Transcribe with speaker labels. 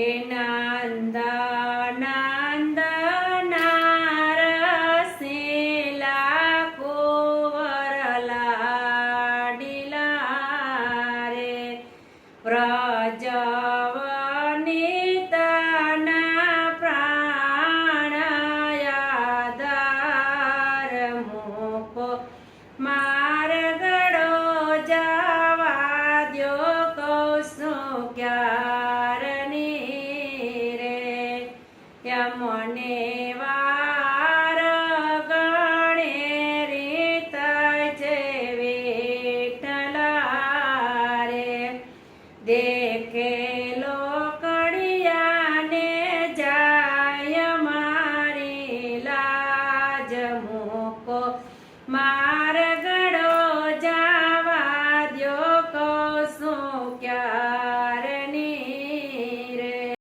Speaker 1: નંદ નંદ નારસેલા કુંવર લાડીલા રે વ્રજવનિતાના પ્રાણ યાદાર મૂકો મારગડો જવા દ્યો કૌશું ક્યારની રે યમને